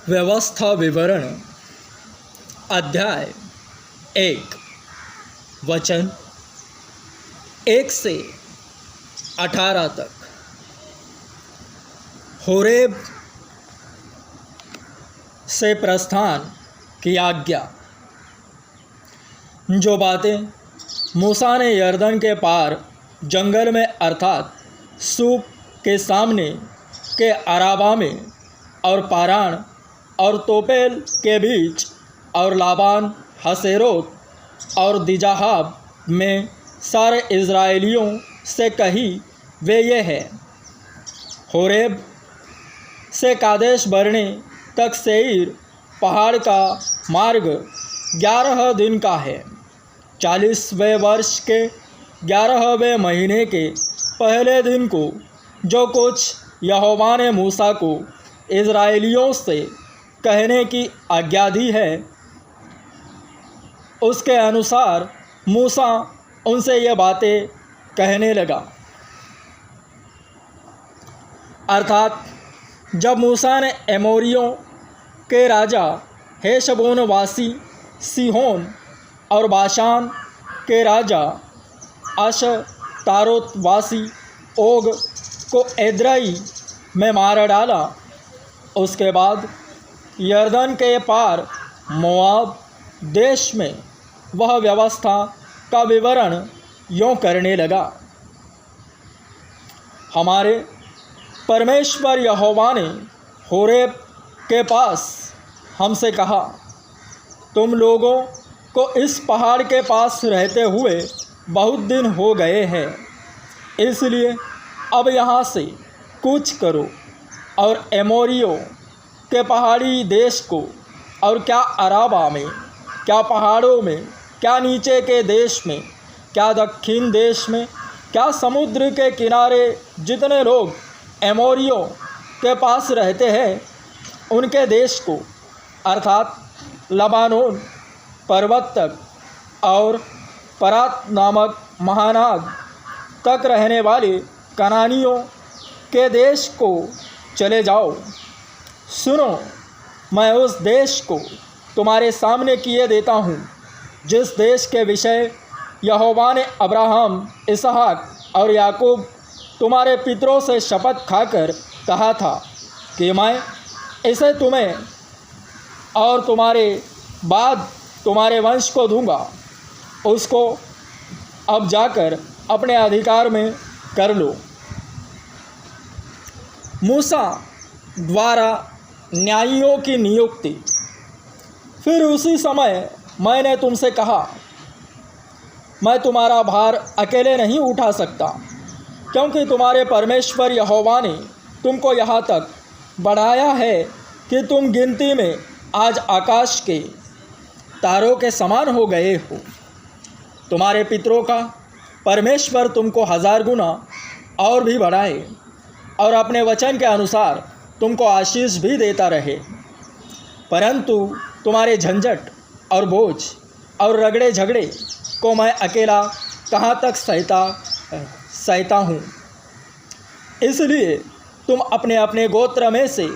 व्यवस्था विवरण अध्याय 1 वचन 1 से 18 तक। होरेब से प्रस्थान की आज्ञा। जो बातें मूसा ने यरदन के पार जंगल में अर्थात सूप के सामने के अराबा में और पारान और तोपेल के बीच और लाबान हसेरोत और दिजाहाब में सारे इज़राइलियों से कही वे ये है। होरेब से कादेश बरने तक सेईर पहाड़ का मार्ग 11 दिन का है। 40वें वर्ष के 11वें महीने के पहले दिन को जो कुछ यहोवा ने मूसा को इज़राइलियों से कहने की आज्ञा दी है, उसके अनुसार मूसा उनसे ये बातें कहने लगा। अर्थात जब मूसा ने एमोरियों के राजा हेशबोन वासी सीहोन और बाशान के राजा अशतारोत वासी ओग को एद्रई में मार डाला, उसके बाद यरदन के पार मोआब देश में वह व्यवस्था का विवरण यूँ करने लगा। हमारे परमेश्वर यहोवा ने होरेब के पास हमसे कहा, तुम लोगों को इस पहाड़ के पास रहते हुए बहुत दिन हो गए हैं, इसलिए अब यहाँ से कूच करो और एमोरियों के पहाड़ी देश को, और क्या अराबा में, क्या पहाड़ों में, क्या नीचे के देश में, क्या दक्षिण देश में, क्या समुद्र के किनारे जितने लोग एमोरियों के पास रहते हैं उनके देश को, अर्थात लबानोन पर्वत तक और परात नामक महानाग तक रहने वाले कनानियों के देश को चले जाओ। सुनो, मैं उस देश को तुम्हारे सामने किए देता हूँ, जिस देश के विषय यहोवा ने अब्राहम, इसहाक और याकूब तुम्हारे पितरों से शपथ खाकर कहा था कि मैं इसे तुम्हें और तुम्हारे बाद तुम्हारे वंश को दूंगा। उसको अब जाकर अपने अधिकार में कर लो। मूसा द्वारा न्यायियों की नियुक्ति। फिर उसी समय मैंने तुमसे कहा, मैं तुम्हारा भार अकेले नहीं उठा सकता, क्योंकि तुम्हारे परमेश्वर यहोवा ने तुमको यहाँ तक बढ़ाया है कि तुम गिनती में आज आकाश के तारों के समान हो गए हो। तुम्हारे पितरों का परमेश्वर तुमको 1000 गुना और भी बढ़ाए और अपने वचन के अनुसार तुमको आशीष भी देता रहे। परंतु तुम्हारे झंझट और बोझ और रगड़े झगड़े को मैं अकेला कहाँ तक सहता हूँ। इसलिए तुम अपने अपने गोत्र में से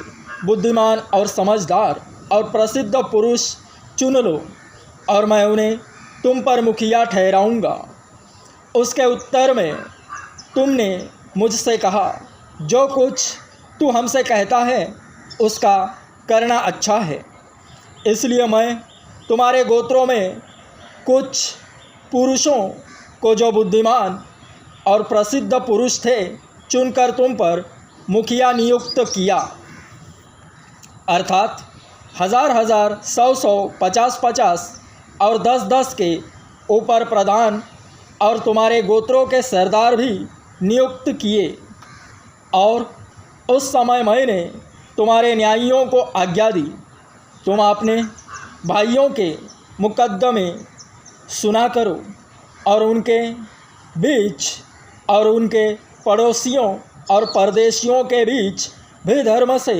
बुद्धिमान और समझदार और प्रसिद्ध पुरुष चुन लो, और मैं उन्हें तुम पर मुखिया ठहराऊँगा। उसके उत्तर में तुमने मुझसे कहा, जो कुछ तू हमसे कहता है उसका करना अच्छा है। इसलिए मैं तुम्हारे गोत्रों में कुछ पुरुषों को जो बुद्धिमान और प्रसिद्ध पुरुष थे चुनकर तुम पर मुखिया नियुक्त किया, अर्थात 1000-1000, 100-100, 50-50 और 10-10 के ऊपर प्रधान और तुम्हारे गोत्रों के सरदार भी नियुक्त किए। और उस समय मैंने तुम्हारे न्यायियों को आज्ञा दी, तुम अपने भाइयों के मुकद्दमे सुना करो और उनके बीच और उनके पड़ोसियों और परदेशियों के बीच भी धर्म से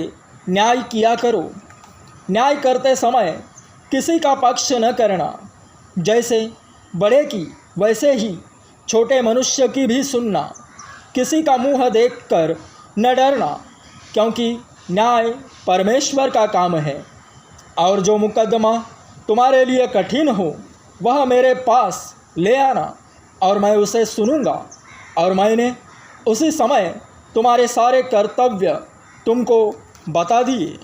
न्याय किया करो। न्याय करते समय किसी का पक्ष न करना, जैसे बड़े की वैसे ही छोटे मनुष्य की भी सुनना। किसी का मुँह देखकर न डरना, क्योंकि न्याय परमेश्वर का काम है, और जो मुकदमा तुम्हारे लिए कठिन हो वह मेरे पास ले आना और मैं उसे सुनूंगा। और मैंने उसी समय तुम्हारे सारे कर्तव्य तुमको बता दिए।